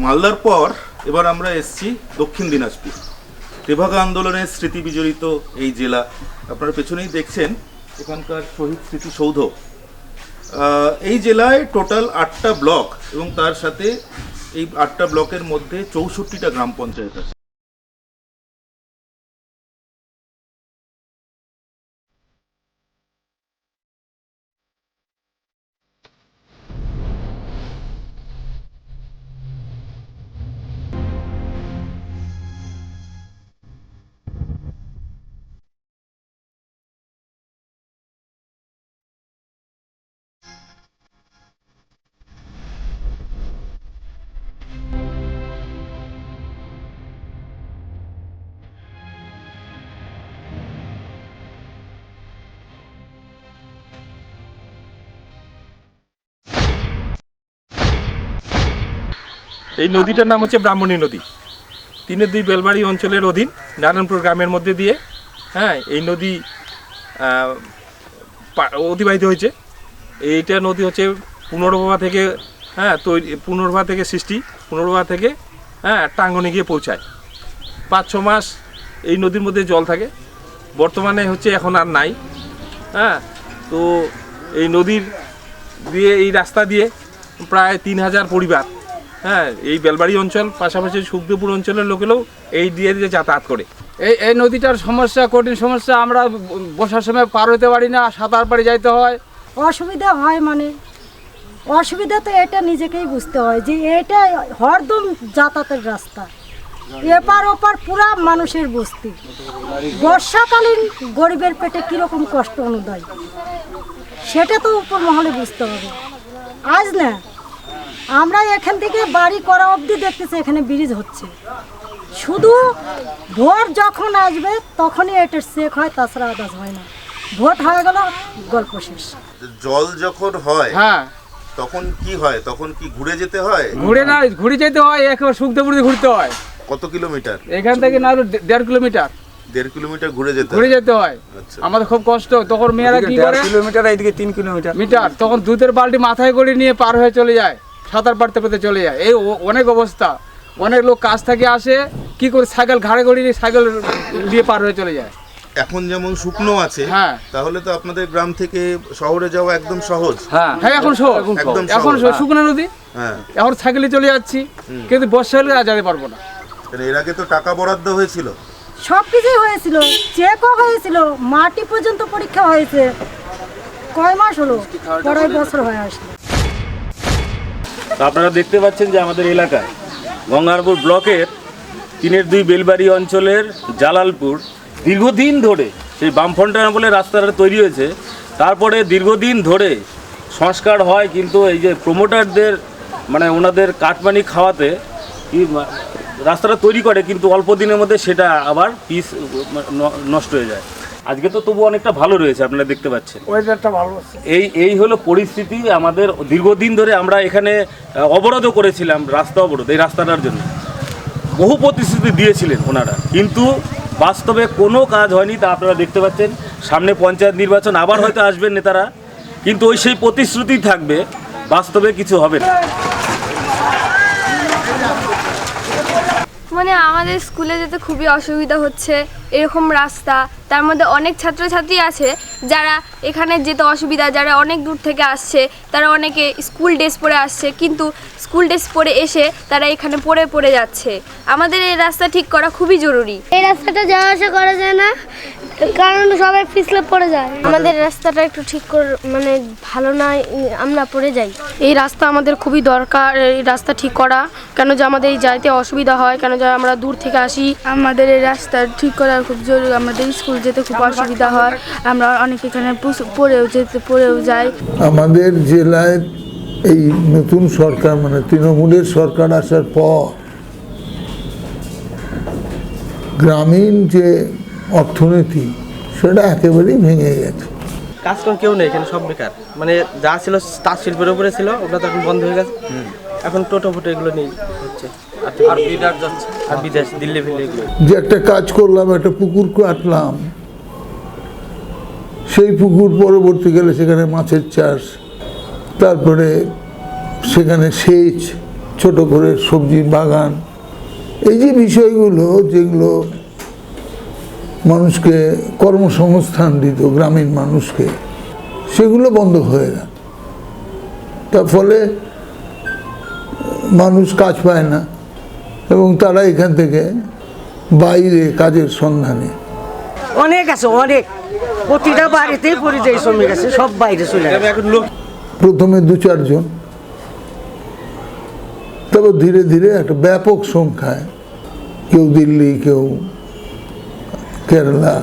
মালদার পর এবার আমরা এসেছি দক্ষিণ দিনাজপুর। তেভাগা আন্দোলনের স্মৃতি বিজড়িত এই জেলা। আপনারা পেছনেই দেখছেন এখানকার শহীদ স্মৃতিসৌধ। এই জেলায় টোটাল 8টা ব্লক এবং তার সাথে এই 8টা ব্লকের মধ্যে 64টা গ্রাম পঞ্চায়েত আছে। এই নদীটার নাম হচ্ছে ব্রাহ্মণী নদী। 3-2 বেলবাড়ি অঞ্চলের অধীন নারায়ণপুর গ্রামের মধ্যে দিয়ে এই নদী অতিবাহিত হয়েছে। এইটা নদী হচ্ছে পুনর্ভবা থেকে পুনর্ভবা থেকে সৃষ্টি, পুনর্ভবা থেকে টাঙ্গনে গিয়ে পৌঁছায়। 5-6 মাস এই নদীর মধ্যে জল থাকে। বর্তমানে হচ্ছে এখন আর নাই। তো এই নদীর দিয়ে এই রাস্তা দিয়ে প্রায় 3000 পরিবার এই বেলবাড়ি অঞ্চল পাশাপাশি সুখদেবপুর অঞ্চলের লোকেরাও এই দিয়ে যাতায়াত করে। এই নদীটার সমস্যা, কঠিন সমস্যা। আমরা বসার সময় পার হতে পারি না, সাঁতার পাড়ে যাইতে হয়। অসুবিধা হয় মানে অসুবিধা তো এটা নিজেকেই বুঝতে হয় যে এটা হরদম যাতায়াতের রাস্তা, এপার ওপার পুরা মানুষের বস্তি। বর্ষাকালীন গরিবের পেটে কীরকম কষ্ট অনুদায় সেটা তো উপর মহলে বুঝতে হবে। আজ না আমরা এখান থেকে বাড়ি করা অবধি দেখতেছি এখানে ব্রিজ হচ্ছে। শুধু ভোট যখন আসবে তখনই এটার চেক হয়, তাছাড়া আদাজ হয় না। ভোট হয়ে গেল, গল্প শেষ। জল যখন হয় তখন কি হয়? তখন কি ঘুরে যেতে হয়? ঘুরে যেতে হয়, একেবারে সুখদেবপুর দিয়ে ঘুরতে হয়। কত কিলোমিটার? এখান থেকে না 1.5 কিলোমিটার। 1.5 কিলোমিটার ঘুরে যেতে হয়। আচ্ছা, আমাদের খুব কষ্ট। তখন মেয়েরা কি করে, 1.5 কিলোমিটার, এইদিকে 3 কিলোমিটার তখন দুধের বালতি মাথায় করে নিয়ে পার হয়ে চলে যায়, সাঁতার পাড়তে পারতে চলে যায়। এই অনেক অবস্থা। অনেক লোক কাজ থেকে আসে, কি করে সাইকেল ঘাড়ে করে নিয়ে সাইকেল দিয়ে পার হয়ে চলে যায়। এখন যেমন শুকনো আছে, তাহলে তো আপনাদের গ্রাম থেকে শহরে যাওয়া একদম সহজ। এখন শুকনো নদী, এখন সাইকেলে চলে যাচ্ছি, কিন্তু বর্ষা হলে আর যেতে পারবো না। এর আগে তো টাকা বরাদ্দ হয়েছিল, সব কিছুই হয়েছিল, চেকও হয়েছিল, মাটি পর্যন্ত পরীক্ষা হয়েছে। কয় মাস হলো? 2.5 বছর হয়ে আসলো। আপনারা দেখতে পাচ্ছেন যে আমাদের এলাকায় গঙ্গারপুর ব্লকের 3-2 বেলবাড়ি অঞ্চলের জালালপুর দীর্ঘদিন ধরে সেই বামফ্রন্ট আমলে রাস্তাটা তৈরি হয়েছে। তারপরে দীর্ঘদিন ধরে সংস্কার হয়, কিন্তু এই যে প্রমোটারদের মানে ওনাদের কাটমানি খাওয়াতে রাস্তাটা তৈরি করে, কিন্তু অল্প দিনের মধ্যে সেটা আবার পিস নষ্ট হয়ে যায়। আজকে তো তবু অনেকটা ভালো রয়েছে, আপনারা দেখতে পাচ্ছেন ওয়েদারটা ভালো আছে। এই হলো পরিস্থিতি আমাদের। দীর্ঘদিন ধরে আমরা এখানে অবরোধও করেছিলাম, রাস্তা অবরোধ, এই রাস্তাটার জন্য বহু প্রতিশ্রুতি দিয়েছিলেন ওনারা, কিন্তু বাস্তবে কোনো কাজ হয়নি। তা আপনারা দেখতে পাচ্ছেন সামনে পঞ্চায়েত নির্বাচন, আবার হয়তো আসবেন নেতারা, কিন্তু ওই সেই প্রতিশ্রুতি থাকবে, বাস্তবে কিছু হবে না। মানে আমাদের স্কুলে যেতে খুবই অসুবিধা হচ্ছে। এরকম রাস্তা, তার মধ্যে অনেক ছাত্রছাত্রী আছে যারা এখানে যেতে অসুবিধা, যারা অনেক দূর থেকে আসছে, তারা অনেকে স্কুল ড্রেস পরে আসছে, কিন্তু স্কুল ড্রেস পরে এসে তারা এখানে পড়ে যাচ্ছে। আমাদের এই রাস্তা ঠিক করা খুবই জরুরি। এই রাস্তাটা যাওয়া আসা করা যায় না, কারণ সবাই পিছলে পড়ে যায়। আমাদের রাস্তাটা একটু ঠিক করে, মানে ভালো না, আমরা পড়ে যাই। এই রাস্তা আমাদের খুবই দরকার, এই রাস্তা ঠিক করা। কেন যে আমাদের এই যাইতে অসুবিধা হয়, কেন যে আমরা দূর থেকে আসি। আমাদের এই রাস্তা ঠিক করা খুব জরুরি। আমাদের স্কুল যেতে খুব অসুবিধা হয়, আমরা অনেক এখানে পড়েও যাই। আমাদের জেলায় এই নতুন সরকার মানে তৃণমূলের সরকার আসার পর গ্রামীণ যে অর্থনীতি সেটা একেবারেই ভেঙে গেছে। কাজ করে কেউ নেই এখানে, সব বেকার। মানে যা ছিল তাঁত শিল্পের উপরে ছিল, ওগুলো তো এখন বন্ধ হয়ে গেছে। এখন টোটো ফোটো এগুলো নেই হচ্ছে, আর বিদেশ যাচ্ছে, আর বিদেশ দিল্লি ফিল্লি এগুলো। যে একটা কাজ করলাম, একটা পুকুর কাটলাম, সেই পুকুর পরবর্তীকালে সেখানে মাছের চাষ, তারপরে সেখানে সেচ, ছোট করে সবজির বাগান, এই যে বিষয়গুলো যেগুলো মানুষকে কর্মসংস্থান দিত, গ্রামীণ মানুষকে, সেগুলো বন্ধ হয়ে গেল। তার ফলে মানুষ কাজ পায় না এবং তারা এখান থেকে বাইরে কাজের সন্ধানে। অনেক আছে, অনেক, প্রতিটা বাড়িতেই পরিযায়ী শ্রমিক আছে, সব বাইরে চলে যাবে। এখন লোক প্রথমে 2-4 জন, তবে ধীরে ধীরে একটা ব্যাপক সংখ্যায়, কেউ দিল্লি, কেউ কেরালা,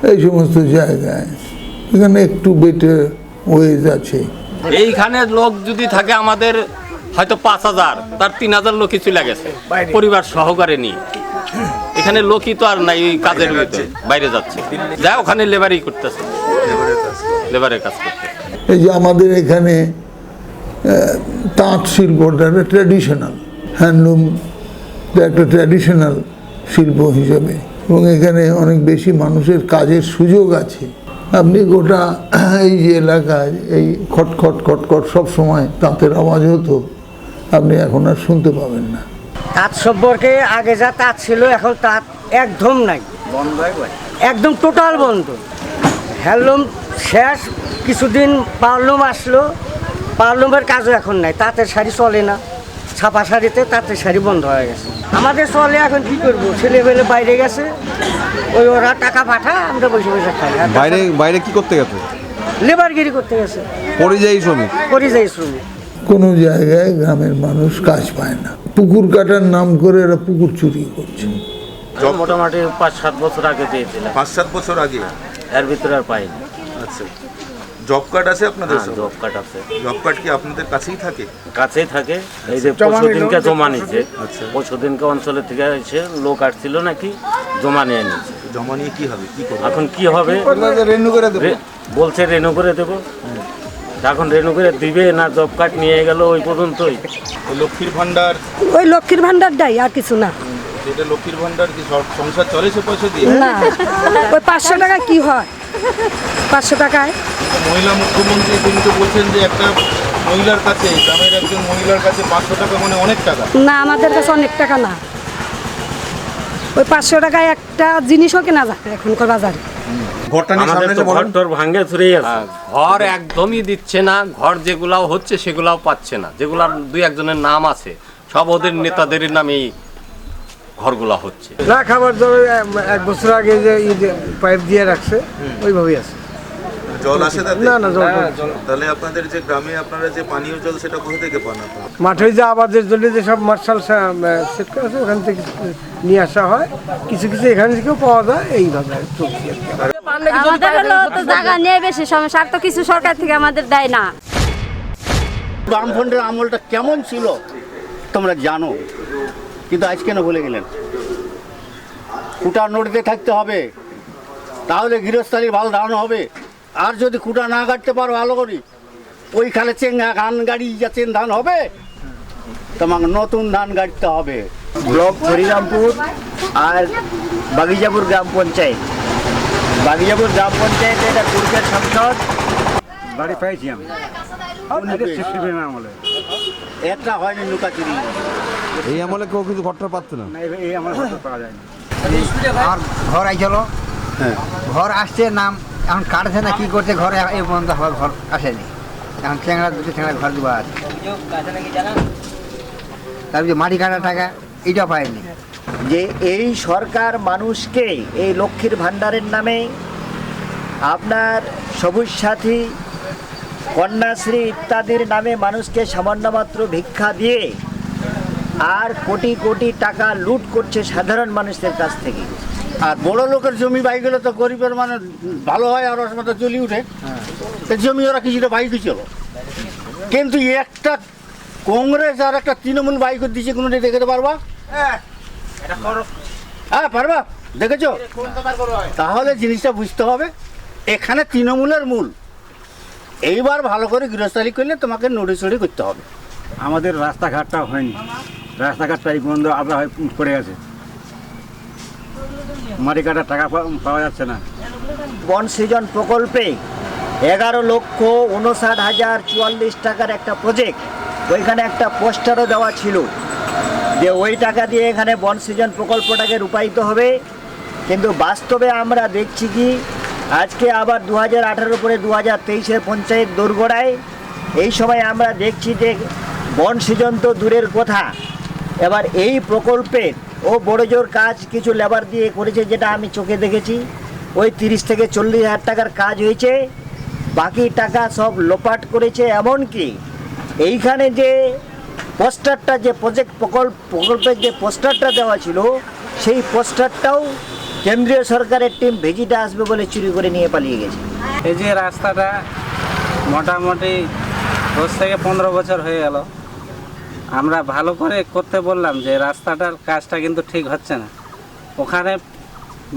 এই সমস্ত জায়গায় এখানে একটু বেটার ওয়েজ আছে। এইখানে লোক যদি থাকে আমাদের হয়তো 5,000, তার 3,000 লোকই চলে গেছে পরিবার সহকারে নিয়ে। এখানে লোকই তো আর নাই, ওই কাজের ভিতরে বাইরে যাচ্ছে, যা ওখানে লেবারই করতেছে, লেবারের কাজ করতে। এই যে আমাদের এখানে তাঁত শিল্পটা একটা ট্র্যাডিশনাল, হ্যান্ডলুম একটা ট্র্যাডিশনাল শিল্প হিসেবে, এবং এখানে অনেক বেশি মানুষের কাজের সুযোগ আছে। আপনি গোটা এই যে এলাকায় এই খটখট খটখট সব সময় তাঁতের আওয়াজ হতো, আপনি এখন আর শুনতে পাবেন না। তাঁত সম্পর্কে আগে যা তাঁত ছিল, এখন তাঁত একদম নাই, বন্ধ, একদম টোটাল বন্ধ। হ্যান্ডলুম শেষ, কিছুদিন পাওয়ারলুম আসলো, পাওয়ারলুমের কাজও এখন নাই। তাঁতের শাড়ি চলে না, ছাপা শাড়িতে তাঁতের শাড়ি বন্ধ হয়ে গেছে। আমাদের চলে, এখন কি করবো, ছেলেবেলে বাইরে গেছে, ওই ওরা টাকা পাঠায়, আমরা বসে বসে খাই। বাইরে বাইরে কি করতে গেছে? লেবারগিরি করতে গেছে, পরিযায়ী শ্রমিক। পরিযায়ী শ্রমিক। কোনো জায়গায় গ্রামের মানুষ কাজ পায় না, পুকুর কাটার নাম করে এরা পুকুর চুরি করছে। মোটামুটি 5-7 বছর আগে দিয়েছিলাম, 5-7 বছর আগে। এর ভিতরে আর পাইনি। আচ্ছা, জব কার্ড আছে আপনাদের? জব কার্ড আছে। জব কার্ড কি আপনাদের কাছেই থাকে? কাছেই থাকে। এই যে পরশুদিনকে জমা নিচ্ছে, পরশুদিনকে অঞ্চলের থেকে এসে লোক আসছিল নাকি, জমা নিয়ে নিচ্ছে। জমা নিয়ে কি হবে, কি করবে? এখন কি হবে রেনু করে দেবে বলছে, রেনু করে দেবো। এখন রেনু করে দিবে না, জব কার্ড নিয়ে গেল ওই পর্যন্তই। লক্ষ্মীর ভান্ডার, ওই লক্ষ্মীর ভান্ডার দেয়, আর কিছু না। যেটা লক্ষ্মীর ভান্ডার কি সংসার চলে সে পয়সা দিয়ে? না, ওই 500 টাকা কি হয়, 500 টাকায়। মহিলা মুখ্যমন্ত্রী তিনি তো বলছেন যে একটা মহিলার কাছে, গ্রামের একজন মহিলার কাছে 500 টাকা মানে অনেক টাকা। না, আমাদের কাছে অনেক টাকা না, ওই 500 টাকায় একটা জিনিসও কেনা যায় এখনকার বাজারে। ঘর একদমই দিচ্ছে না, ঘর যেগুলাও হচ্ছে সেগুলাও পাচ্ছে না, যেগুলার 2-1 নাম আছে, সব ওদের নেতাদের নামেই ঘরগুলা হচ্ছে। না, খাবার জল 1 বছর আগে যে পাইপ দিয়ে রাখছে, ওইভাবেই আছে। জল আসে তাতে? না, জল। তাহলে আপনাদের যে গ্রামে আপনারা যে পানীয় জল, সেটা কোথা থেকে পান আপনারা? মাঠে যে আবাদের জন্য যে সব মার্শাল সেট করা আছে, ওখান থেকে নিয়ে আসা হয়, কিছু কিছু এখান থেকেও পাওয়া যায়, এইভাবে চলছে। আমাদের হলো তো জায়গা নিয়ে বেশি সমস্যা, আর তো কিছু সরকার থেকে আমাদের দেয় না। বামফ্রন্টের আমলটা কেমন ছিল তোমরা জানো, কিন্তু আজ কেন ভুলে গেলেন? কুটার নড়িতে থাকতে হবে, তাহলে গৃহস্থালির ভালো ধারণা হবে। আর যদি কুটা না কাটতে পারো ভালো করি, ওইখানে চেঙ্গা ধান গাড়ি যাচ্ছেন ধান হবে, তোমাকে নতুন ধান গাড়তে হবে। ব্লক হরিরামপুর আর বাগিজাপুর গ্রাম পঞ্চায়েত, বাগিজাপুর গ্রাম পঞ্চায়েত, এটা পূর্বের সংসদ বাড়ি পাইছি আমি, একটা হয়নি লুকাচুরি। এই আমলে কেউ কিছু ঘরটা পাচ্ছে না। এই আমার পাওয়া যায়নি। আর ঘর আইছিল, ঘর আসছে নাম, এখন কাটছে না, কি করছে, ঘরে এই পর্যন্ত ঘর আসেনি। এখন দুটো চ্যাংড়া ঘর দেওয়া আছে, তারপরে মাটি কাটার টাকা এইটা পায়নি। যে এই সরকার মানুষকে এই লক্ষ্মীর ভাণ্ডারের নামে, আপনার সবুজ সাথী, কন্যাশ্রী ইত্যাদির নামে মানুষকে সামান্য মাত্র ভিক্ষা দিয়ে আর কোটি কোটি টাকা লুট করছে সাধারণ মানুষদের কাছ থেকে। আর বড় লোকের জমি বাইগুলো তো গরিবের মানে ভালো হয়, আর ওর মতো চলি উঠে, জমি ওরা কিছুটা বাইক চলো। কিন্তু একটা কংগ্রেস আর একটা তৃণমূল বাইক দিচ্ছে, কোনোটা দেখতে পারবা? হ্যাঁ, পারবা, দেখেছো? তাহলে জিনিসটা বুঝতে হবে, এখানে তৃণমূলের মূল। এইবার ভালো করে গৃহস্থালি করলে তোমাকে নড়িচড়ি করতে হবে। আমাদের রাস্তাঘাটটা হয়নি, রাস্তাঘাটটা এই বন্ধ আমরা পড়ে গেছে, মাটি কাটার টাকা পাওয়া যাচ্ছে না। বন সৃজন প্রকল্পে 11,59,044 টাকার একটা প্রজেক্ট ওইখানে একটা পোস্টারও দেওয়া ছিল যে ওই টাকা দিয়ে এখানে বন সৃজন প্রকল্পটাকে রূপায়িত হবে। কিন্তু বাস্তবে আমরা দেখছি কি আজকে আবার 2018 পরে 2023-এর পঞ্চায়েত দোরগোড়ায় এই সময় আমরা দেখছি যে বন সৃজন তো দূরের কথা, এবার এই প্রকল্পের ও বড় জোর কাজ কিছু লেবার দিয়ে করেছে, যেটা আমি চোখে দেখেছি। ওই 30 থেকে 40 হাজার টাকার কাজ হয়েছে, বাকি টাকা সব লোপাট করেছে। এমনকি এইখানে যে পোস্টারটা, যে প্রকল্পের যে পোস্টারটা দেওয়া ছিল, সেই পোস্টারটাও কেন্দ্রীয় সরকারের টিম ভেজিটা আসবে বলে চুরি করে নিয়ে পালিয়ে গেছে। এই যে রাস্তাটা মোটামুটি 10 থেকে 15 বছর হয়ে গেল, আমরা ভালো করে করতে বললাম যে রাস্তাটার কাজটা কিন্তু ঠিক হচ্ছে না। ওখানে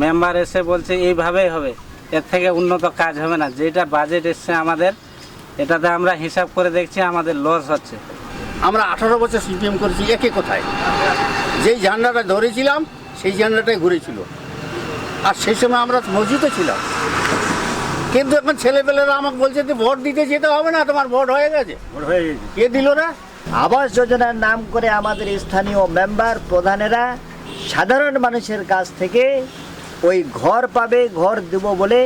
মেম্বার এসে বলছে এইভাবেই হবে, এর থেকে উন্নত কাজ হবে না। যেটা বাজেট এসছে আমাদের, এটাতে আমরা হিসাব করে দেখছি আমাদের লস হচ্ছে। আমরা 18 বছর সিপিএম করেছি একে কোথায়, যেই ঝান্ডাটা ধরেছিলাম সেই ঝান্ডাটাই ঘুরেছিল, আর সেই সময় আমরা মসজিদে ছিলাম। কিন্তু এখন ছেলেপেলেরা আমাকে বলছে যে ভোট দিতে যেতে হবে না, তোমার ভোট হয়ে গেছে। ভোট হয়ে গেছে, কে দিল না? আবাস যোজনার নাম করে আমাদের স্থানীয় মেম্বার প্রধানেরা সাধারণ মানুষের কাছ থেকে ওই ঘর পাবে, ঘর দেব বলে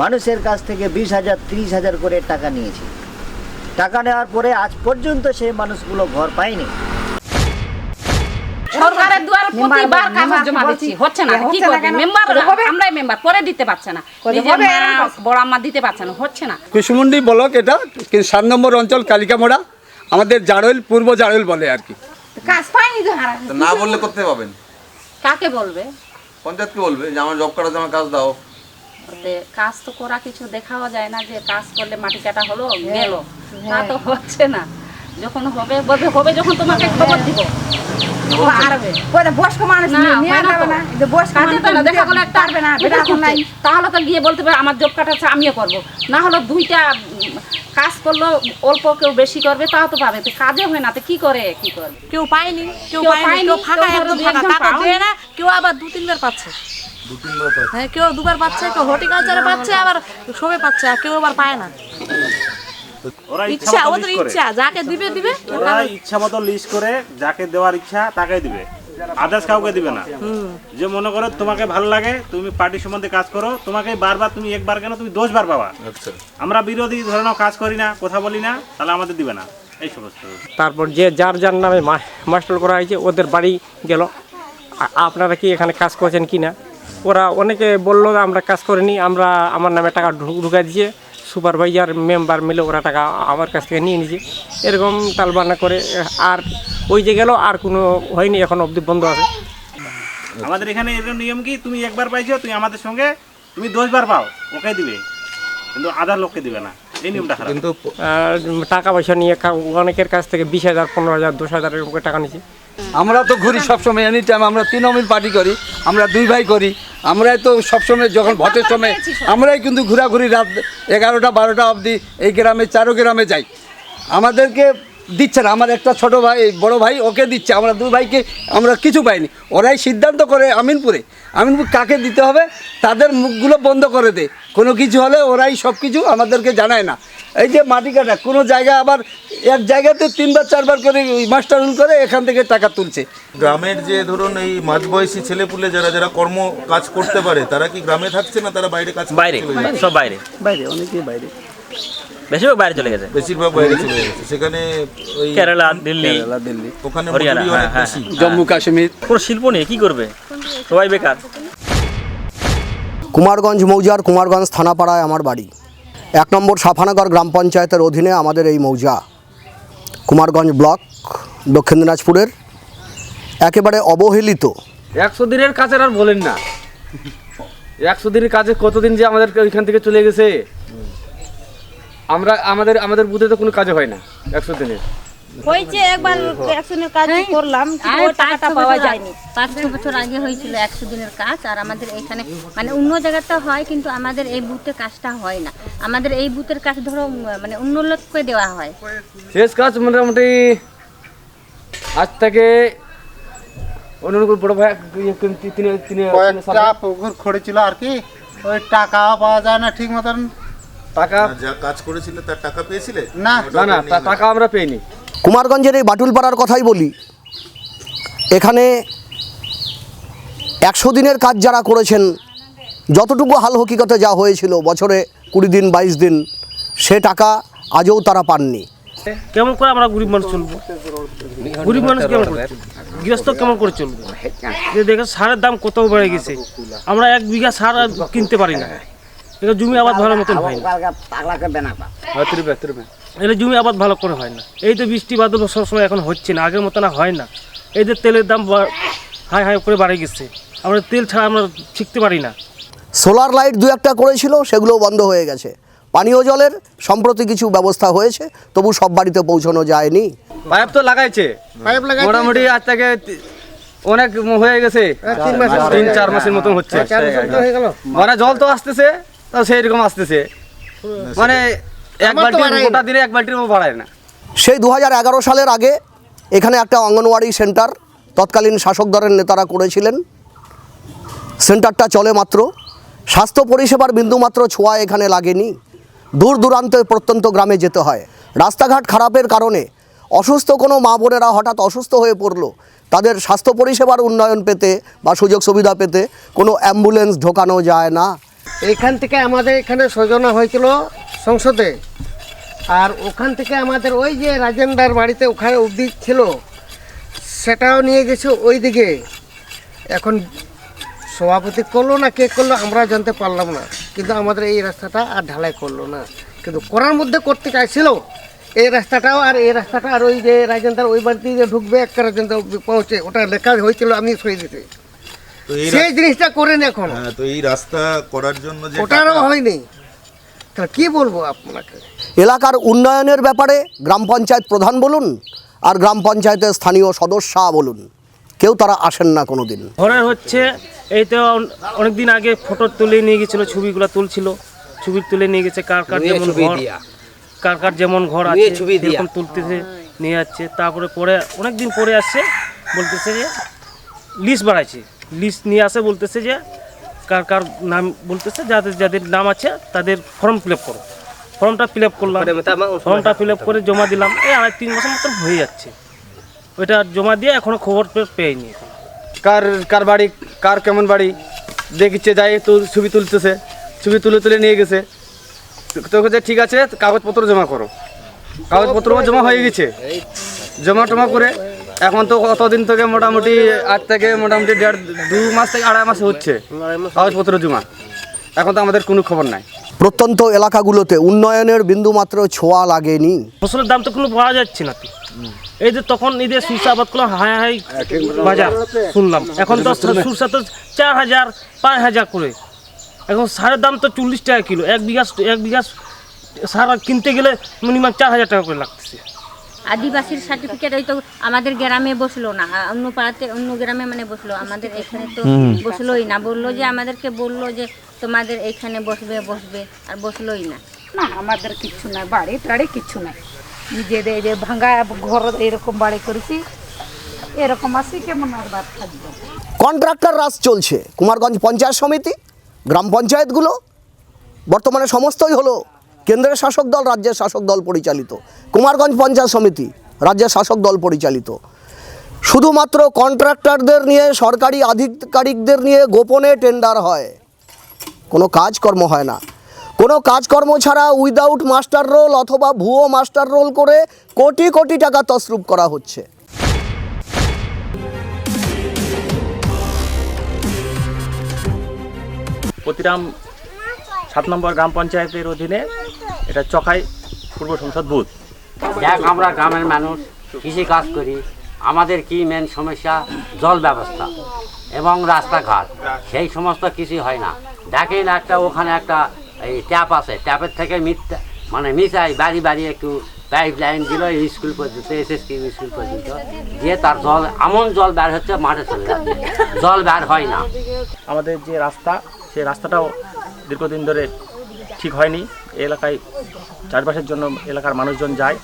মানুষের কাছ থেকে 20,000 30,000 করে টাকা নিয়েছে। টাকা নেওয়ার পরে আজ পর্যন্ত সেই মানুষগুলো ঘর পায়নি। সরকারের দুয়ার প্রতিবার কাগজ জমা দিচ্ছি, হচ্ছে না। কি করবে মেম্বার? আমরাই মেম্বার করে দিতে পারছে না, নিজের মা বড় আম্মা দিতে পারছে না, হচ্ছে না। কুশমুন্ডি ব্লক, এটা 7 নম্বর অঞ্চল, কালিকামোড়া, আমাদের জাড়ইল, পূর্ব জাড়ইল বলে আর কি। কাজ পাইনি তো হারা। না বললে করতে পাবেন, কাকে বলবে? পঞ্চায়েতকে বলবে যে আমার জব কার্ড আছে, আমার কাজ দাও। কাজ তো করা কিছু দেখাও যায় না, যে কাজ করলে মাটি কাটা হলো গেল, তা তো হচ্ছে না। যখন হবে বলবে হবে, যখন তোমাকে খবর দিব। তাহলে তো গিয়ে বলতে পারে আমার জব কার্ড আছে, আমিও করবো। না হলে 2টা কাজ করলো, অল্প কেউ বেশি করবে, তাও তো পাবে। কাজে হয় না, তো কি করে কি করবে? কেউ পায়নি, কেউ ফাঁকা, একদম ফাঁকা, টাকা দেয় না। কেউ আবার 2-3 বার পাচ্ছে, হ্যাঁ, কেউ 2 বার পাচ্ছে, কেউ হর্টিকালচারে পাচ্ছে, আবার সবে পাচ্ছে, আর কেউ আবার পায় না। ইচ্ছা, ওদের ইচ্ছা, যাকে দিবে দিবে। ওরা ইচ্ছা মতো লিস্ট করে যাকে দেওয়ার ইচ্ছা তাকে দিবে, আদার্স কাউকে দিবে না। যে মনে করো তোমাকে ভালো লাগে, তুমি পার্টি সম্বন্ধে কাজ করো, তোমাকে বারবার, তুমি একবার কেন তুমি 10 বার পাবা। আমরা বিরোধী ধরনের কাজ করি না, কথা বলি না, তাহলে আমাদের দিবে না, এই সমস্ত। তারপর যে যার যার নামে মাস্টার করা হয়েছে, ওদের বাড়ি গেল, আপনারা কি এখানে কাজ করছেন কি না? ওরা অনেকে বললো আমরা কাজ করিনি, আমরা আমার নামে টাকা ঢুকাই দিয়ে সুপারভাইজার মেম্বার মিলে ওরা টাকা আমার কাছ থেকে নিয়ে নিয়েছে। এরকম তালবানা করে আর ওই যে গেল, আর কোনো হয়নি, এখন অবধি বন্ধ আছে। আমাদের এখানে এরকম নিয়ম কি, তুমি একবার পাইছো, তুমি আমাদের সঙ্গে তুমি 10 বার পাও, ওকে দিবে, কিন্তু আদার লোককে দিবে না। এই নিয়মটা খারাপ। কিন্তু টাকা পয়সা নিয়ে অনেকের কাছ থেকে 20,000 15,000 10,000 এরকম করে টাকা নিয়েছে। আমরা তো ঘুরি সবসময়, এনি টাইম। আমরা তৃণমূল পার্টি করি, আমরা 2 ভাই করি। আমরাই তো সবসময় যখন ভোটের সময় আমরাই কিন্তু ঘোরাঘুরি, রাত 11টা 12টা অবধি এই গ্রামে 4 গ্রামে যাই। আমাদেরকে দিচ্ছে না। আমার একটা ছোট ভাই, বড় ভাই, ওকে দিচ্ছে। আমরা 2 ভাইকে আমরা কিছু পাইনি। ওরাই সিদ্ধান্ত করে আমিনপুর কাকে দিতে হবে, তাদের মুখগুলো বন্ধ করে দেয়। কোনো কিছু হলে ওরাই সব কিছু আমাদেরকে জানায় না। এই যে মাটি কাটা, কোনো জায়গায় আবার এক জায়গাতে 3 বার 4 বার করে মাস্টার রুল করে এখান থেকে টাকা তুলছে। গ্রামের যে ধরুন এই মাঝবয়সী ছেলেপুলে যারা কর্ম কাজ করতে পারে, তারা কি গ্রামে থাকছে না, তারা বাইরে কাজ? বাইরে, সব বাইরে, অনেকেই বাইরে, বেশিরভাগ বাইরে চলে গেছে। বেশিরভাগ বাইরে চলে গেছে। সেখানে ওই কেরালা, দিল্লি, ওখানে হরিয়ানা, জম্মু কাশ্মীর। কোনো শিল্প নেই, কি করবে? সবাই বেকার। কুমারগঞ্জ মৌজার কুমারগঞ্জ থানাপাড়ায় আমার বাড়ি। 1 নম্বর সাফানগর গ্রাম পঞ্চায়েতের অধীনে আমাদের এই মৌজা। কুমারগঞ্জ ব্লক, দক্ষিণ দিনাজপুরের একেবারে অবহেলিত। 100 দিনের কাজের আর বলেন না। 100 দিনের কাজে কতদিন যে আমাদের ওইখান থেকে চলে গেছে। আমরা আমাদের বুথে তো কোনো কাজ হয় না 100 দিনের। হয়েছে একবার 100 দিনের কাজ করলাম, কিন্তু টাকাটা পাওয়া যায়নি। 5-6 বছর আগে হয়েছিল 100 দিনের কাজ, আর আমাদের এখানে মানে অন্য জায়গাতে হয়, কিন্তু আমাদের এই বুথে কাজটা হয় না। আমাদের এই বুথের কাজ ধরো মানে অন্য লোককে দেওয়া হয়। শেষ কাজ মোটামুটি আজ থেকে অনুকূল বড় ভাই কয়েকটা পুকুর খড়েছিল আর কি, ওই টাকা পাওয়া যায় না ঠিক মতন। টাকা যা কাজ করেছিল তার টাকা পেয়েছিলে? না, টাকা আমরা পেইনি। কুমারগঞ্জের এই বাটুলপাড়ার কথাই বলি, এখানে 100 দিনের কাজ যারা করেছেন, যতটুকু হাল হকিকতে যা হয়েছিল বছরে 20 দিন 22 দিন, সে টাকা আজও তারা পাননি। কেমন করে আমরা গরিব মানুষ চলবো? গরিব মানুষ কেমন করে চলবো? গৃহস্থ কেমন করে চলবো? যে দেখে সারের দাম কত বেড়ে গেছে, আমরা 1 বিঘা সার আর কিনতে পারি না। এটা জমি আবাদ ভালো মতন হয় না, এটা জমি আবাদ ভালো করে হয় না। এই তো বৃষ্টি বাদল সবসময় এখন হচ্ছে না, আগের মতো না হয় না। এই যে তেলের দাম হাই হাই করে বাড়ে গেছে, আমরা তেল ছাড়া আমরা শিখতে পারি না। সোলার লাইট 2-1টা করেছিল, সেগুলোও বন্ধ হয়ে গেছে। পানীয় জলের সম্প্রতি কিছু ব্যবস্থা হয়েছে, তবু সব বাড়িতে পৌঁছানো যায়নি। পাইপ তো লাগাইছে, মোটামুটি আজ থেকে অনেক হয়ে গেছে, 3-4 মাসের মতন হচ্ছে। মানে জল তো আসতেছে, তো সেই রকম আসতেছে, মানে এক বালতি গোটা দিনে 1 বালতির বাড়ায় না। সেই 2011 সালের আগে এখানে একটা অঙ্গনওয়াড়ি সেন্টার তৎকালীন শাসক দলের নেতারা করেছিলেন। সেন্টারটা চলে মাত্র, স্বাস্থ্য পরিষেবার বিন্দুমাত্র ছোঁয়া এখানে লাগেনি। দূর দূরান্তে প্রত্যন্ত গ্রামে যেতে হয়। রাস্তাঘাট খারাপের কারণে অসুস্থ কোনো মা বোনেরা হঠাৎ অসুস্থ হয়ে পড়লো, তাদের স্বাস্থ্য পরিষেবার উন্নয়ন পেতে বা সুযোগ সুবিধা পেতে কোনো অ্যাম্বুলেন্স ঢোকানো যায় না। এখান থেকে আমাদের এখানে সূচনা হয়েছিল সংসদে, আর ওখান থেকে আমাদের ওই যে রাজেন্দ্রার বাড়িতে ওখানে অবধি ছিল, সেটাও নিয়ে গেছে ওই দিকে। এখন সভাপতি করলো না কে করলো আমরা জানতে পারলাম না, কিন্তু আমাদের এই রাস্তাটা আর ঢালাই করলো না। কিন্তু করার মধ্যে করতে চাইছিল এই রাস্তাটাও, আর এই রাস্তাটা, আর ওই যে রাজেন্দ্রার ওই বাড়িতে যে ঢুকবে একটা রাজেন্দ্র পৌঁছে, ওটা লেখা হয়েছিল, আমি সই দিতে সেই জিনিসটা করেন এখন। তো এই রাস্তা করার জন্য যে ওটারও হয়নি, তাহলে কি বলবো আপনাকে? এলাকার উন্নয়নের ব্যাপারে গ্রাম পঞ্চায়েত প্রধান বলুন আর গ্রাম পঞ্চায়েতের স্থানীয় সদস্যা বলুন, কেউ তারা আসেন না কোনো দিন। ঘরের হচ্ছে এই তো অনেক দিন আগে ফটো তুলে নিয়ে গেছিলো, ছবিগুলো তুলছিল, ছবি তুলে নিয়ে গেছে। কার কার যেমন ঘর আছে সেরকম তুলতেছে, নিয়ে যাচ্ছে। তারপরে অনেক দিন পরে আসছে, বলতেছে যে লিস্ট বাড়াইছে, লিস্ট নিয়ে আসে, বলতেছে যে কার নাম, বলতেছে যাদের নাম আছে তাদের ফর্ম ফিল আপ করো। ফর্মটা ফিল আপ করলাম, ফর্মটা ফিল আপ করে জমা দিলাম। এই 2.5-3 মাসের মতন হয়ে যাচ্ছে, ওইটা জমা দিয়ে এখনো খবর পেয়েনি। কার বাড়ি, কার কেমন বাড়ি দেখিচ্ছে, যাই তো ছবি তুলতেছে, ছবি তুলে নিয়ে গেছে। তোকে যে ঠিক আছে কাগজপত্র জমা করো, কাগজপত্র জমা হয়ে গেছে, জমা টমা করে এখন তো কতদিন থেকে মোটামুটি আজ থেকে মোটামুটি 2 মাস থেকে 2.5 মাস হচ্ছে কাগজপত্র জমা, এখন তো আমাদের কোনো খবর নাই। প্রত্যন্ত এলাকাগুলোতে উন্নয়নের বিন্দুমাত্র ছোঁয়া লাগেনি। ফসলের দাম তো কোনো পাওয়া যাচ্ছে না। তো এই যে তখন ঈদের সরষে আবাদ করলাম, হাই বাজার শুনলাম, এখন তো সরষে তো 4,000 5,000 করে। এখন সারের দাম তো 40 টাকা কিলো, 1 বিঘা সার কিনতে গেলে মিনিমাম 4,000 টাকা করে লাগতেছে। আদিবাসীর সার্টিফিকেট ওই তো আমাদের গ্রামে বসলো না, অন্য পাড়াতে অন্য গ্রামে মানে বসলো, আমাদের এখানে তো বসলোই না। বললো যে আমাদেরকে বললো যে তোমাদের এইখানে বসবে আর বসলোই না। না আমাদের কিচ্ছু নাই, বাড়ি টাড়ি কিচ্ছু নাই, নিজেদের এই যে ভাঙা ঘর এরকম বাড়ি করেছি, এরকম আসি কেমন আর বাদ থাকবে। কন্ট্রাক্টর রাজ চলছে। কুমারগঞ্জ পঞ্চায়েত সমিতি, গ্রাম পঞ্চায়েতগুলো বর্তমানে সমস্তই হলো কেন্দ্রের শাসক দল, রাজ্যের শাসক দল পরিচালিত। কুমারগঞ্জ পঞ্চায়েত সমিতি রাজ্যের শাসক দল পরিচালিত। শুধুমাত্র কন্ট্রাক্টরদের নিয়ে, সরকারি আধিকারিকদের নিয়ে গোপনে টেন্ডার হয়, কোনো কাজকর্ম হয় না। কোনো কাজকর্ম ছাড়া উইদাউট মাস্টার রোল অথবা ভুয়ো মাস্টার রোল করে কোটি কোটি টাকা তছরূপ করা হচ্ছে। প্রতিরাম 7 নম্বর গ্রাম পঞ্চায়েতের অধীনে এটা চকাই পূর্ব সংসদ বুথ। দেখ আমরা গ্রামের মানুষ কৃষি কাজ করি, আমাদের কি মেন সমস্যা জল ব্যবস্থা এবং রাস্তাঘাট, সেই সমস্ত কিছুই হয় না। দেখেন একটা ওখানে একটা এই ট্যাপ আছে, ট্যাপের থেকে মিশাই বাড়ি বাড়ি একটু পাইপ লাইন দিল স্কুল পর্যন্ত, SSK স্কুল পর্যন্ত দিয়ে তার জল এমন জল বের হচ্ছে মাঠে চলে যাচ্ছে, জল বের হয় না। আমাদের যে রাস্তা, সেই রাস্তাটাও দীর্ঘদিন ধরে ঠিক হয়নি। এই এলাকায় চাষবাসের জন্য এলাকার মানুষজন যায়,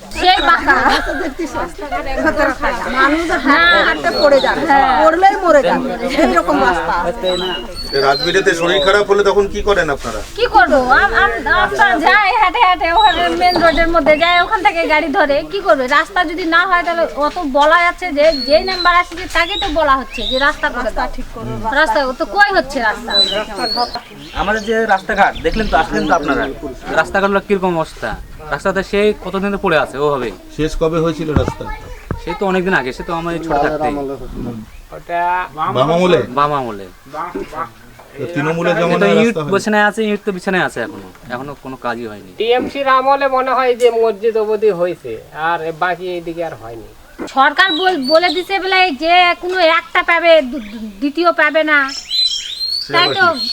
রাজবিরেতে শরীর খারাপ হলে তখন কি করেন আপনারা? কি করবো, আমরা যাই হেঁটে হেঁটে ওখানে মেন রোডের মধ্যে যায়, ওখান থেকে গাড়ি ধরে কি করবে? রাস্তা যদি না হয় তাহলে অত বলা যাচ্ছে যে যেই নাম্বার আসছে তাকে তো বলা হচ্ছে যে রাস্তা ঠিক করো, রাস্তা তো কই হচ্ছে রাস্তা। আমাদের যে রাস্তাঘাট দেখলেন তো, আসলেন তো আপনারা, রাস্তাঘাটগুলো কিরকম অবস্থা, রাস্তাতে সেই কতদিন ধরে পড়ে আছে ওভাবে। শেষ কবে হয়েছিল রাস্তা? সে তো অনেকদিন আগে, সে তো আমার ছোট থাকতেই, বাম আমলে। তৃণমূলে যেমন ইট বিছানায় আছে, ইট তো বিছানায় আছে, এখনো কোনো কাজই হয়নি। টিএমসির আমলে মনে হয় যে মসজিদ অবধি হয়েছে, আর বাকি এইদিকে আর হয়নি। সরকার বলে দিছে বলে যে কোনো একটা পাবে, দ্বিতীয় পাবে না,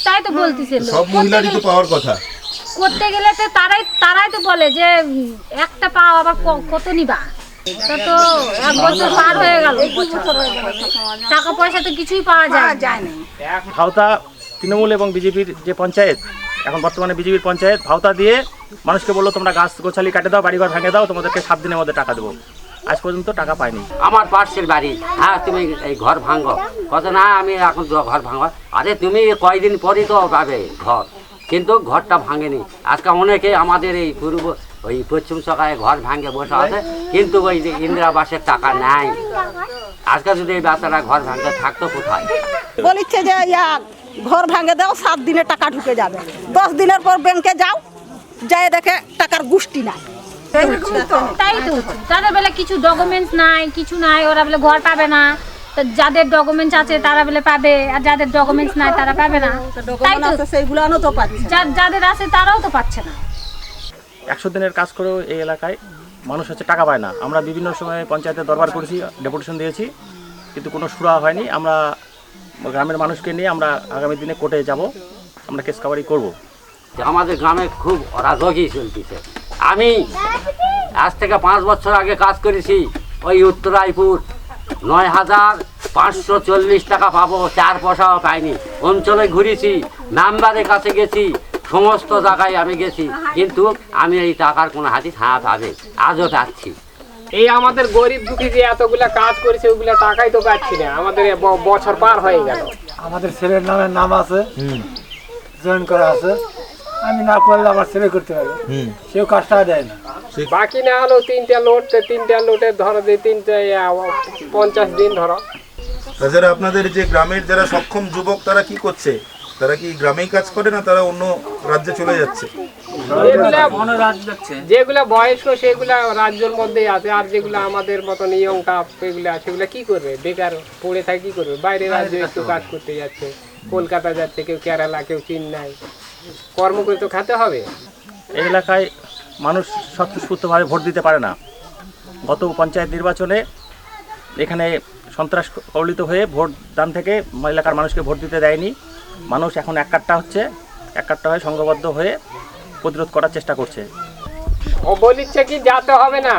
তাই তো বলতেছে। সব মহিলারই তো পাওয়ার কথা। করতে গেলে তো তারাই তো বলে যে একটা পাও, আবার কত নিবা? তা তো 1 বছর পার হয়ে গেল, টাকা পয়সা তো কিছুই পাওয়া যায় না। ভাওতা তৃণমূল এবং বিজেপির যে পঞ্চায়েত, এখন বর্তমানে বিজেপির পঞ্চায়েত, ভাওতা দিয়ে মানুষকে বললো তোমরা গাছ গোছালি কাটে দাও, বাড়িঘর ভেঙে দাও, তোমাদেরকে 7 দিনের মধ্যে টাকা দেবো। আজ পর্যন্ত টাকা পাইনি। আমার পাশের বাড়ি, হ্যাঁ তুমি এই ঘর ভাঙো, কত না আমি এখন ঘর ভাঙো। আরে তুমি কয়দিন পরই তো পাবে ঘর, কিন্তু ঘরটা ভাঙেনি। আজকে অনেকে আমাদের এই ওই পশ্চিম সকালে ঘর ভাঙে বসে আছে, কিন্তু ওই যে ইন্দিরা আবাসের টাকা নেয়। আজকে যদি এই বাচ্চারা ঘর ভাঙতে থাকতো কোথায়? বলিচ্ছে যে ঘর ভাঙে দাও, 7 দিনে টাকা ঢুকে যাবে। 10 দিনের পর ব্যাংকে যাও, যায় দেখে টাকার গুষ্টি নাই। তাই তো তাদের বেলা কিছু ডকুমেন্টস নাই, কিছু নাই, ওরা বলে ঘর পাবে না। তো যাদের ডকুমেন্টস আছে তারা বলে পাবে, আর যাদের ডকুমেন্টস নাই তারা পাবে না। তাই তো সেইগুলো তো পাচ্ছে, যাদের আছে তারাও তো পাচ্ছে না। 100 দিনের কাজ করেও এই এলাকায় মানুষ হচ্ছে টাকা পায় না। আমরা বিভিন্ন সময়ে পঞ্চায়েতে দরবার করেছি, ডেপুটেশন দিয়েছি, কিন্তু কোনো সুরা হয়নি। আমরা গ্রামের মানুষকে নিয়ে আমরা আগামী দিনে কোর্টে যাব, আমরা কেস কাভারি করব। আমাদের গ্রামে খুব অরাজকই চলতেছে। আমি আজ থেকে 5 বছর আগে কাজ করেছি ওই উত্তরাইপুর, 9,540 টাকা পাবো, 4 পয়সাও পাইনি। অঞ্চলে ঘুরেছি, মেম্বারের কাছে গেছি, সমস্ত জায়গায় আমি গেছি, কিন্তু আমি এই টাকার কোনো হাতি পাবে আজও পাচ্ছি। এই আমাদের গরিব দুঃখী যে এতগুলা কাজ করেছে ওগুলা টাকাই তো পাচ্ছি না। আমাদের বছর পার হয়ে গেল। আমাদের ছেলের নাম আছে, জয়েন করা আছে, আমি না করলে আমার ছেলে করতে পারবে, সেও কাজটা দেয় না। বাকি না হলো 3টা লোড, 3টা লোডে ধরো যে 50 দিন ধরো। তাছাড়া আপনাদের যে গ্রামের যারা সক্ষম যুবক তারা কি করছে? তারা কি গ্রামেই কাজ করে না তারা অন্য রাজ্যে চলে যাচ্ছে? যেগুলা বয়স্ক সেগুলা রাজ্যের মধ্যেই আছে, আর যেগুলা আমাদের মতন ইয়ং কাপ সেগুলা কি করবে? বেকার পড়ে থাকে, কি করবে? বাইরে রাজ্যে একটু কাজ করতে যাচ্ছে, কলকাতা যাচ্ছে, কেউ কেরালা, কেউ চেন্নাই, কর্ম করে তো খেতে হবে। এই এলাকায় মানুষ স্বতঃস্ফূর্তভাবে ভোট দিতে পারে না। গত পঞ্চায়েত নির্বাচনে এখানে সন্ত্রাস কবলিত হয়ে ভোট দান থেকে এলাকার মানুষকে ভোট দিতে দেয়নি। মানুষ এখন এককাট্টা হয়ে সংঘবদ্ধ হয়ে প্রতিরোধ করার চেষ্টা করছে। ও বলিচ্ছে কি যেতে হবে না,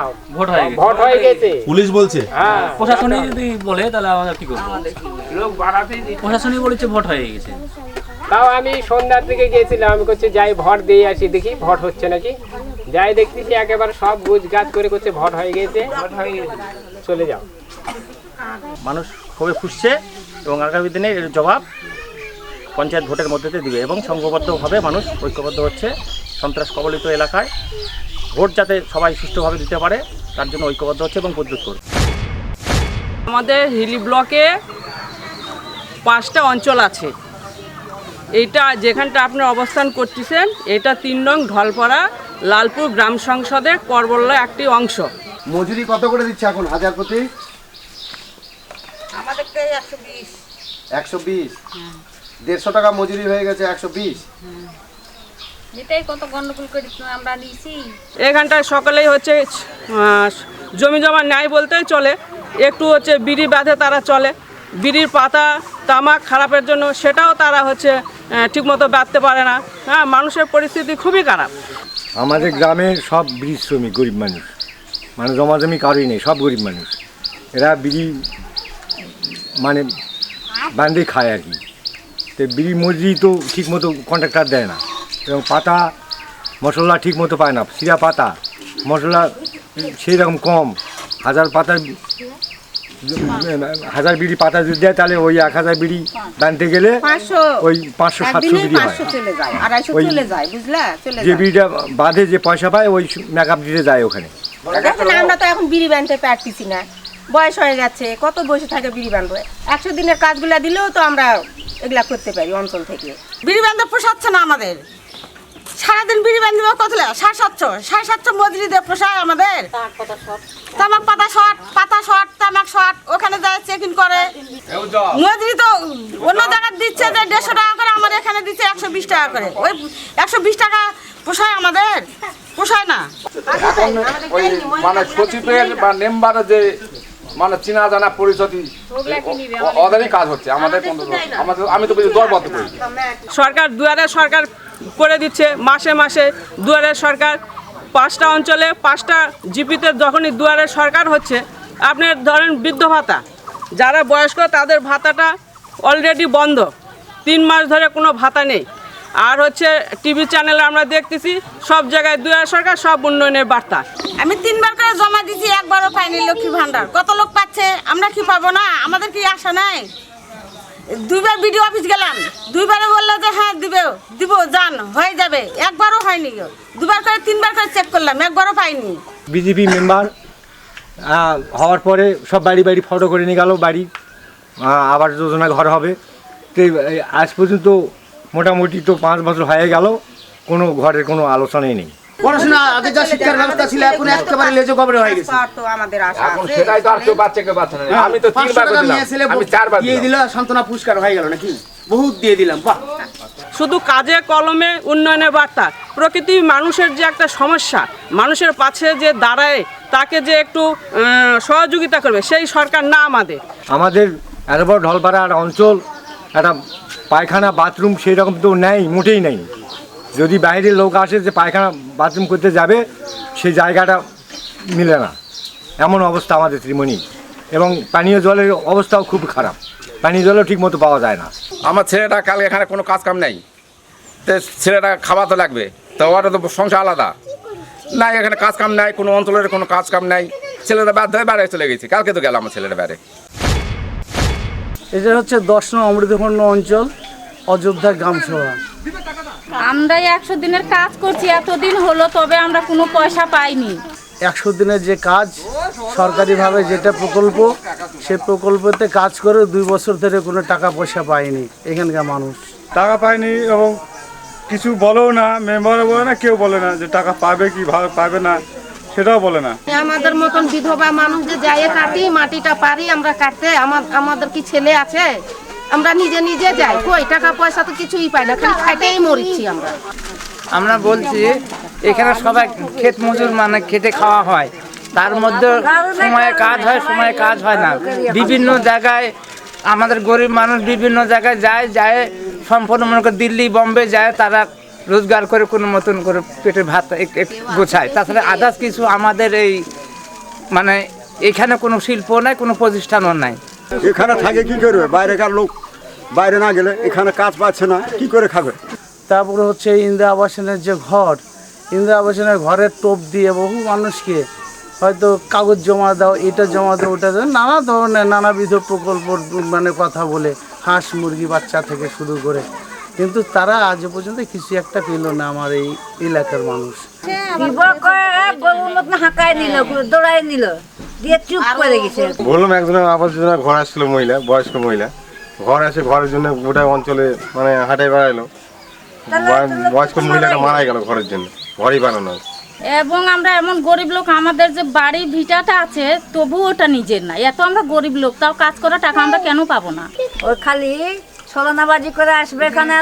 ভোট হয়ে গেছে, পুলিশ বলছে। হ্যাঁ, প্রশাসনই যদি বলে তাহলে আমরা কি করব? লোক বাড়াতে প্রশাসনই বলেছে ভোট হয়ে গেছে। তাও আমি সন্ধ্যার দিকে গিয়েছিলাম, আমি করছি যাই ভোট দিয়ে আসি, দেখি ভোট হচ্ছে নাকি। যাই দেখতেছি একেবারে সব গুছ গাছ করে করছে ভোট হয়ে গেছে, চলে যাও। মানুষ খুবই খুশছে এবং আগামী দিনে এর জবাব পঞ্চায়েত ভোটের মধ্যে দিবে এবং সংঘবদ্ধভাবে মানুষ ঐক্যবদ্ধ হচ্ছে। সন্ত্রাস কবলিত এলাকায় ভোট যাতে সবাই সুষ্ঠুভাবে দিতে পারে তার জন্য ঐক্যবদ্ধ হচ্ছে এবং প্রতিরোধ করছে। আমাদের হিলি ব্লকে 5টা অঞ্চল আছে। এইটা যেখানটা আপনার অবস্থান করতেছেন, এটা 3 নং ঢলপাড়া লালপুর গ্রাম সংসদের করবল্লা একটি অংশ। মজুরি কত করে দিচ্ছে এখন হাজার প্রতি? আমাদের 120। 120? 150 টাকা মজুরি হয়ে গেছে 120। এটাই কত গন্ডগোল করে আমরা নিয়েছি। এখানটায় সকলেই হচ্ছে জমি জমা নেয় বলতেই চলে, একটু হচ্ছে বিড়ি বাঁধে তারা চলে। বিড়ির পাতা তামাক খারাপের জন্য সেটাও তারা হচ্ছে ঠিকমতো বাঁধতে পারে না। হ্যাঁ, মানুষের পরিস্থিতি খুবই খারাপ। আমাদের গ্রামে সব বিড়ি শ্রমিক, গরিব মানুষ, মানে জমাজমি কারোই নেই, সব গরিব মানুষ। এরা বিড়ি মানে বান্ধে খায় আর কি। তো বিড়ি মজুরি তো ঠিক মতো কন্ট্রাক্টর দেয় না, এবং পাতা মশলা ঠিক মতো পায় না। সিরা পাতা মশলা সেই রকম কম, 1000 পাতার 1000 বিড়ি পাতা যদি দেয় তাহলে ওই 1000 বিড়ি বানতে গেলে ওই 500-700 বিড়ি হয়। ওই যে বিড়িটা বাঁধে যে পয়সা পায় ওই মেকআপ দিতে যায় ওখানে। দেখেন আমরা তো এখন বিড়ি বানতে পারতেছি না, বয়স হয়ে যাচ্ছে, কত বসে থাকে বিড়ি বানবো? 100 দিনের কাজগুলা দিলেও তো আমরা এগুলা করতে পারি অঞ্চল থেকে। বিড়ি বান্ধব পোষাচ্ছে না আমাদের, সারাদিন বিড়ি বান্ধব কত 750 মজুরি দিয়ে পোষায় আমাদের। তামাক পাতা শর্ট তামাক শর্ট ওখানে যায় চেকিং করে, মজুরি তো অন্য জায়গায় দিচ্ছে যে 150 টাকা করে, আমাদের এখানে দিচ্ছে 120 টাকা করে। ওই 120 টাকা পোষায় আমাদের? পোষায় না। এখন ওই মানে সচিবের বা মেম্বারের যে মানে চিনা জানা পরিচিতি ওদেরই কাজ হচ্ছে, আমাদের আমি তো দরবদ্ধ করি। সরকার দুয়ারে সরকার করে দিচ্ছে, মাসে মাসে দুয়ারে সরকার 5টা অঞ্চলে 5টা জিপিতে যখনই দুয়ারে সরকার হচ্ছে, আপনি ধরেন বৃদ্ধ ভাতা, যারা বয়স্ক তাদের ভাতাটা অলরেডি বন্ধ, 3 মাস ধরে কোনো ভাতা নেই। আর হচ্ছে টিভি চ্যানেলে আমরা দেখতেছি সব জায়গায় দুয়ারে সরকার, সব উন্নয়নের বার্তা। আমি 3 বার করে জমা দিছি, একবারও পাইনি লক্ষ্মী ভান্ডার। কত লোক পাচ্ছে, আমরা কি পাবো না? আমাদের কি আশা নাই? 2বার বিডিও অফিস গেলাম, 2বারে বললো যে হ্যাঁ দিব যান হয়ে যাবে, একবারও হয়নি। 2বার করে 3বার করে চেক করলাম, একবারও পাইনি। বিজেপি মেম্বার হওয়ার পরে সব বাড়ি বাড়ি ফটো করে নিয়ে গেল, বাড়ি আবাস যোজনা ঘর হবে। তো আজ পর্যন্ত মোটামুটি তো 5 বছর হয়ে গেল, কোনো ঘরের কোনো আলোচনাই নেই। পড়াশোনা আগে যা শিক্ষার ব্যবস্থা ছিল এখন একেবারে লেজে গবরে হয়ে গেছে। তো আমাদের আশা এখন সেটাই তো আর কেউ বাচ্চাকে বাচ্চা না। আমি তো 3বার দিলাম, আমি 4বার দিয়ে দিল, সান্ত্বনা পুরস্কার হয়ে গেল নাকি? বহুত দিয়ে দিলাম। বাহ, শুধু কাজে কলমে উন্নয়নের বার্তা। প্রকৃতি মানুষের যে একটা সমস্যা, মানুষের পাশে যে দাঁড়ায়, তাকে যে একটু সহযোগিতা করবে, সেই সরকার না আমাদের এত বড় ঢলপাড়ার অঞ্চল, একটা পায়খানা বাথরুম সেই রকম তো নেই, মোটেই নেই। যদি বাইরের লোক আসে যে পায়খানা বাথরুম করতে যাবে, সেই জায়গাটা মিলে না, এমন অবস্থা আমাদের ত্রিমণি। এবং পানীয় জলের অবস্থাও খুব খারাপ, পানীয় জলও ঠিক মতো পাওয়া যায় না। আমার ছেলেটা কালকে এখানে কোনো কাজ কাম নেই, তো ছেলেটা খাওয়া তো লাগবে, তো ওরা তো সংসার আলাদা না, এখানে কাজ কাম নাই, কোনো অঞ্চলের কোনো কাজ কাম নাই, ছেলেটা বাধ্য হয়ে বাইরে চলে গেছে। কালকে তো গেল আমার ছেলেটা বাইরে। এটা হচ্ছে 10 নং অমৃতখণ্ড অঞ্চল, অযোধ্যা গ্রামসভা। আমরা 100 দিনের কাজ করছি, এতদিন হলো, তবে আমরা কোনো পয়সা পাইনি। 100 দিনের যে কাজ সরকারিভাবে যেটা প্রকল্প, সে প্রকল্পতে কাজ করে 2 বছর ধরে কোনো টাকা পয়সা পায়নি এখানকার মানুষ। টাকা পায়নি এবং কিছু বলেও না, মেম্বারও বলে না, কেউ বলে না যে টাকা পাবে কি পাবে না, সেটাও বলে না। আমাদের মতন বিধবা মানুষ যে যাই কাটি, মাটিটা পারি আমরা কাটতে, আমাদের কি ছেলে আছে? আমরা নিজে যাই, কই টাকা পয়সা তো কিছুই পাই না, খালি খাইতেই মরিচ্ছি আমরা। আমরা বলছি এখানে সবাই ক্ষেত মজুর, মানে খেটে খাওয়া হয়, তার মধ্যে সময়ে কাজ হয়, সময়ে কাজ হয় না। বিভিন্ন জায়গায় আমাদের গরিব মানুষ বিভিন্ন জায়গায় যায় সম্পূর্ণ মনে করে দিল্লি বোম্বে যায়, তারা রোজগার করে কোনো মতন করে পেটের ভাত গোছায়। তাছাড়া আদার্স কিছু আমাদের এই মানে এখানে কোনো শিল্প নাই, কোনো প্রতিষ্ঠানও নাই। এখানে থাকে কি করবে? বাইরেকার লোক বাইরে না গেলে এখানে কাজ পাচ্ছে না, কি করে খাবে? তারপরে হচ্ছে ইন্দিরা আবাসনের যে ঘর, ইন্দিরা আবাসনের ঘরের টোপ দিয়ে বহু মানুষকে হয়তো কাগজ জমা দাও, এটা জমা দাও, ওটা দাও, নানা ধরনের নানাবিধ প্রকল্প মানে কথা বলে, হাঁস মুরগি বাচ্চা থেকে শুরু করে, কিন্তু তারা আজ পর্যন্ত কিছু একটা পেল না আমার এই এলাকার মানুষ। বললাম একজনের আবাস যোজনা ঘর আসছিল, মহিলা, বয়স্ক মহিলা, ঘর আসে, ঘরের জন্য গোটা অঞ্চলে মানে হাঁটাই বেড়াইলো, বয়স্ক মহিলাটা মারা গেল ঘরের জন্য, ঘরই বানানো। এবং আমরা এমন গরিব লোক, আমাদের যে বাড়ি ভিটাটা আছে তবু ওটা নিজের না, এত আমরা গরিব লোক, তাও কাজ করা টাকা আমরা কেন পাবো না? ওই খালি ছলনাবাজি করে আসবে, এখানে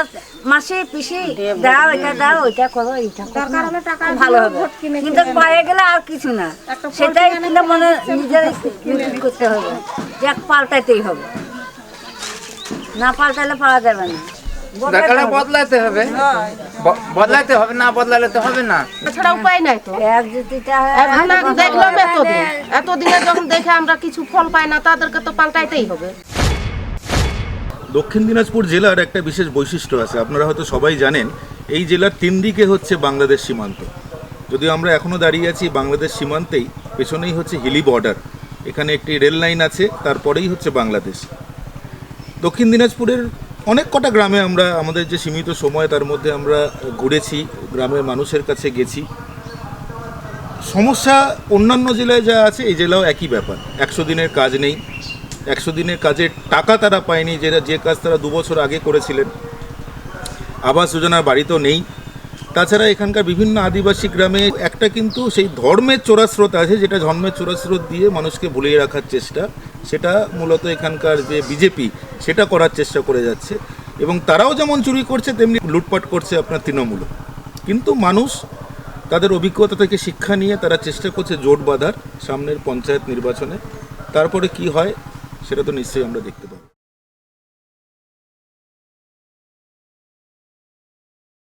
মাসে পিসি দাও, এটা দাও, ওইটা করো, এইটা ভালো হবে, কিন্তু পায়ে গেলে আর কিছু না, সেটাই কিন্তু মনে নিজেরাই করতে হবে, যে পাল্টাইতেই হবে, না পাল্টাইলে পাওয়া যাবে না। বদলাতে হবে, না বদলালে তো হবে না, এছাড়া উপায় নাই তো। দেখলাম এতদিনে যখন দেখে আমরা কিছু ফল পাই না, তাদেরকে তো পাল্টাইতেই হবে। দক্ষিণ দিনাজপুর জেলার একটা বিশেষ বৈশিষ্ট্য আছে, আপনারা হয়তো সবাই জানেন, এই জেলার 3 দিকে হচ্ছে বাংলাদেশ সীমান্ত। যদিও আমরা এখনও দাঁড়িয়ে আছি বাংলাদেশ সীমান্তেই, পেছনেই হচ্ছে হিলি বর্ডার। এখানে একটি রেল লাইন আছে, তারপরেই হচ্ছে বাংলাদেশ। দক্ষিণ দিনাজপুরের অনেক কটা গ্রামে আমরা আমাদের যে সীমিত সময় তার মধ্যে আমরা ঘুরেছি, গ্রামের মানুষের কাছে গেছি। সমস্যা অন্যান্য জেলায় যা আছে এই জেলাও একই ব্যাপার। 100 দিনের কাজ নেই, 100 দিনের কাজের টাকা তারা পায়নি, যে কাজ তারা 2 বছর আগে করেছিলেন। আবাস যোজনার বাড়ি তো নেই। তাছাড়া এখানকার বিভিন্ন আদিবাসী গ্রামে একটা কিন্তু সেই ধর্মের চোরাস্রোত আছে, যেটা ধর্মের চোরাস্রোত দিয়ে মানুষকে ভুলিয়ে রাখার চেষ্টা, সেটা মূলত এখানকার যে বিজেপি সেটা করার চেষ্টা করে যাচ্ছে। এবং তারাও যেমন চুরি করছে তেমনি লুটপাট করছে আপনার তৃণমূল। কিন্তু মানুষ তাদের অভিজ্ঞতা থেকে শিক্ষা নিয়ে তারা চেষ্টা করছে জোট বাঁধার সামনের পঞ্চায়েত নির্বাচনে। তারপরে কি হয় সেটা তো নিশ্চয়ই আমরা দেখতে পাবো।